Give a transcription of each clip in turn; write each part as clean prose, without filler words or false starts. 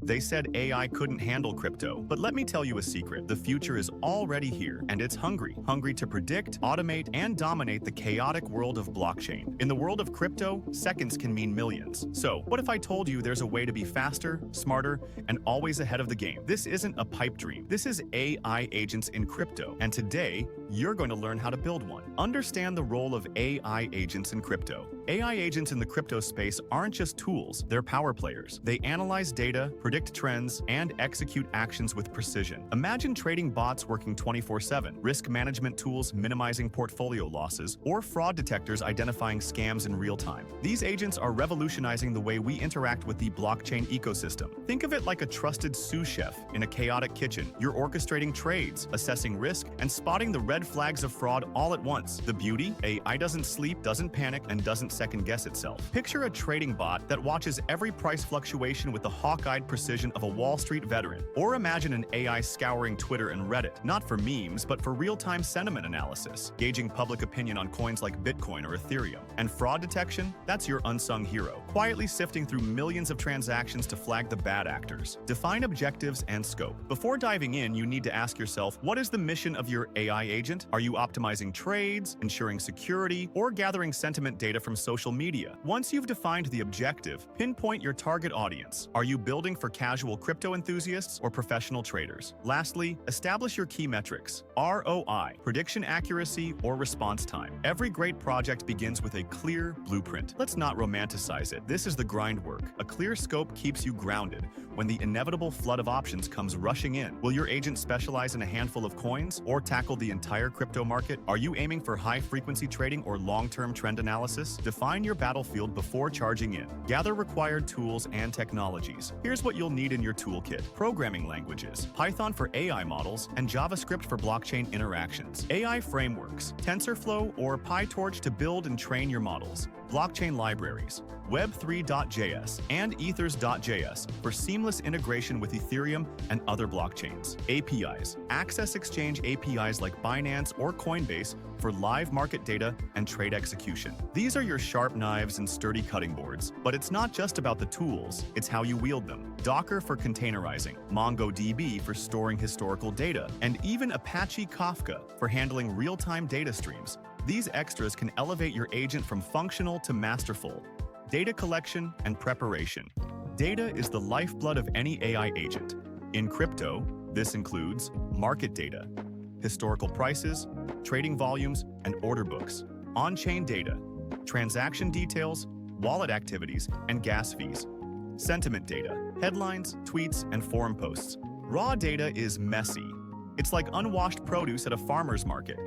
They said AI couldn't handle crypto, but let me tell you a secret. The future is already here, and it's hungry. Hungry to predict, automate, and dominate the chaotic world of blockchain. In the world of crypto, seconds can mean millions. So, what if I told you there's a way to be faster, smarter, and always ahead of the game? This isn't a pipe dream. This is AI agents in crypto, and today, you're going to learn how to build one. Understand the role of AI agents in crypto. AI agents in the crypto space aren't just tools, they're power players. They analyze data, predict trends, and execute actions with precision. Imagine trading bots working 24/7, risk management tools minimizing portfolio losses, or fraud detectors identifying scams in real time. These agents are revolutionizing the way we interact with the blockchain ecosystem. Think of it like a trusted sous chef in a chaotic kitchen. You're orchestrating trades, assessing risk, and spotting the red flags of fraud all at once. The beauty? AI doesn't sleep, doesn't panic, and doesn't second-guess itself. Picture a trading bot that watches every price fluctuation with the hawk-eyed precision of a Wall Street veteran. Or imagine an AI scouring Twitter and Reddit, not for memes, but for real-time sentiment analysis, gauging public opinion on coins like Bitcoin or Ethereum. And fraud detection? That's your unsung hero, quietly sifting through millions of transactions to flag the bad actors. Define objectives and scope. Before diving in, you need to ask yourself, what is the mission of your AI agent? Are you optimizing trades, ensuring security, or gathering sentiment data from social media? Once you've defined the objective, pinpoint your target audience. Are you building for casual crypto enthusiasts or professional traders? Lastly, establish your key metrics: ROI, prediction accuracy, or response time. Every great project begins with a clear blueprint. Let's not romanticize it. This is the grind work. A clear scope keeps you grounded when the inevitable flood of options comes rushing in. Will your agent specialize in a handful of coins or tackle the entire crypto market? Are you aiming for high-frequency trading or long-term trend analysis? Define your battlefield before charging in. Gather required tools and technologies. Here's what you'll need in your toolkit: programming languages, Python for AI models, and JavaScript for blockchain interactions. AI frameworks, TensorFlow or PyTorch to build and train your models. Blockchain libraries, Web3.js and Ethers.js for seamless integration with Ethereum and other blockchains. APIs, Access Exchange APIs like Binance or Coinbase for live market data and trade execution. These are your sharp knives and sturdy cutting boards. But it's not just about the tools, it's how you wield them. Docker for containerizing, MongoDB for storing historical data, and even Apache Kafka for handling real-time data streams. These extras can elevate your agent from functional to masterful. Data collection and preparation. Data is the lifeblood of any AI agent. In crypto, this includes market data, historical prices, trading volumes, and order books, on-chain data, transaction details, wallet activities, and gas fees, sentiment data, headlines, tweets, and forum posts. Raw data is messy. It's like unwashed produce at a farmer's market.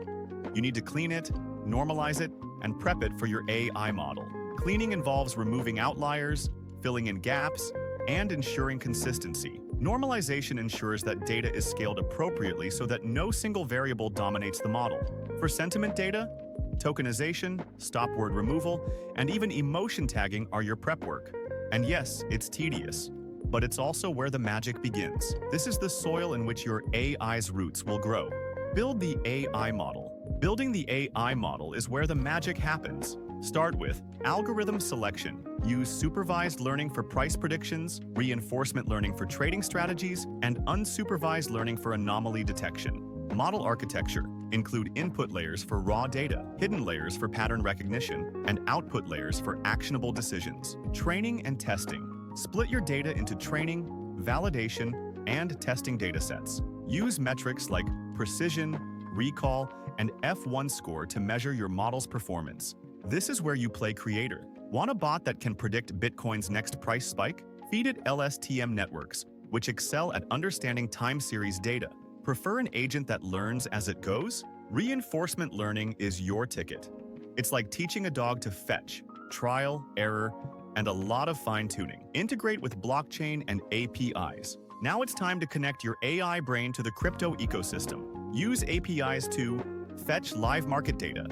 You need to clean it, normalize it, and prep it for your AI model. Cleaning involves removing outliers, filling in gaps, and ensuring consistency. Normalization ensures that data is scaled appropriately so that no single variable dominates the model. For sentiment data, tokenization, stop word removal, and even emotion tagging are your prep work. And yes, it's tedious, but it's also where the magic begins. This is the soil in which your AI's roots will grow. Build the AI model. Building the AI model is where the magic happens. Start with algorithm selection. Use supervised learning for price predictions, reinforcement learning for trading strategies, and unsupervised learning for anomaly detection. Model architecture. Include input layers for raw data, hidden layers for pattern recognition, and output layers for actionable decisions. Training and testing. Split your data into training, validation, and testing datasets. Use metrics like precision, recall, and F1 score to measure your model's performance. This is where you play creator. Want a bot that can predict Bitcoin's next price spike? Feed it LSTM networks, which excel at understanding time series data. Prefer an agent that learns as it goes? Reinforcement learning is your ticket. It's like teaching a dog to fetch, trial, error, and a lot of fine-tuning. Integrate with blockchain and APIs. Now it's time to connect your AI brain to the crypto ecosystem. Use APIs to fetch live market data,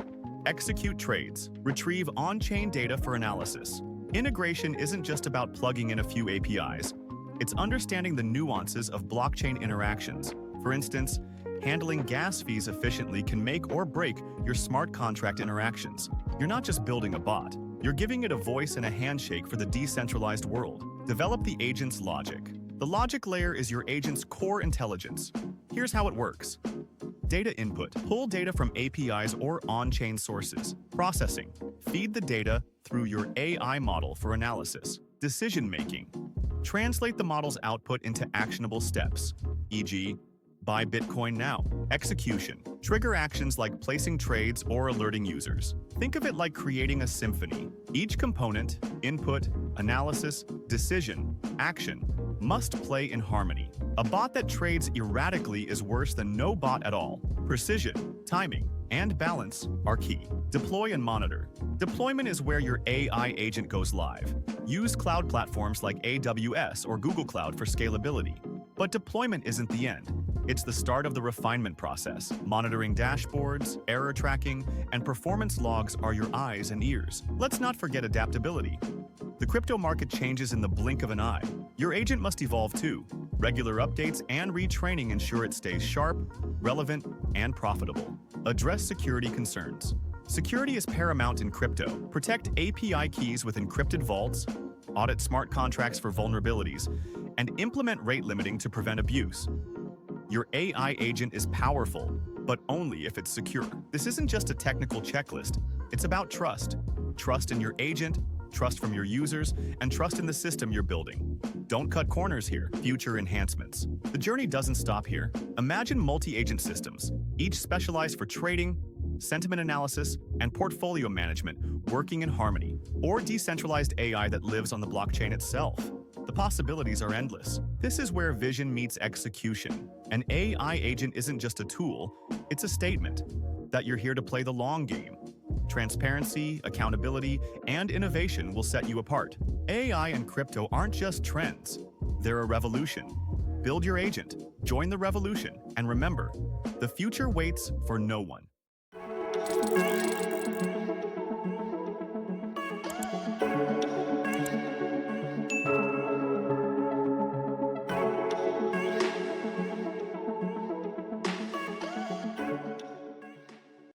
execute trades, retrieve on-chain data for analysis. Integration isn't just about plugging in a few APIs. It's understanding the nuances of blockchain interactions. For instance, handling gas fees efficiently can make or break your smart contract interactions. You're not just building a bot, you're giving it a voice and a handshake for the decentralized world. Develop the agent's logic. The logic layer is your agent's core intelligence. Here's how it works. Data input. Pull data from APIs or on-chain sources. Processing. Feed the data through your AI model for analysis. Decision-making. Translate the model's output into actionable steps, e.g., buy Bitcoin now. Execution. Trigger actions like placing trades or alerting users. Think of it like creating a symphony. Each component, input, analysis, decision, action, must play in harmony. A bot that trades erratically is worse than no bot at all. Precision, timing, and balance are key. Deploy and monitor. Deployment is where your AI agent goes live. Use cloud platforms like AWS or Google Cloud for scalability. But deployment isn't the end. It's the start of the refinement process. Monitoring dashboards, error tracking, and performance logs are your eyes and ears. Let's not forget adaptability. The crypto market changes in the blink of an eye. Your agent must evolve too. Regular updates and retraining ensure it stays sharp, relevant, and profitable. Address security concerns. Security is paramount in crypto. Protect API keys with encrypted vaults, audit smart contracts for vulnerabilities, and implement rate limiting to prevent abuse. Your AI agent is powerful, but only if it's secure. This isn't just a technical checklist. It's about trust. Trust in your agent, trust from your users, and trust in the system you're building. Don't cut corners here. Future enhancements. The journey doesn't stop here. Imagine multi-agent systems, each specialized for trading, sentiment analysis, and portfolio management working in harmony, or decentralized AI that lives on the blockchain itself. The possibilities are endless. This is where vision meets execution. An AI agent isn't just a tool, it's a statement that you're here to play the long game. Transparency, accountability, and innovation will set you apart. AI and crypto aren't just trends, they're a revolution. Build your agent, join the revolution, and remember, the future waits for no one.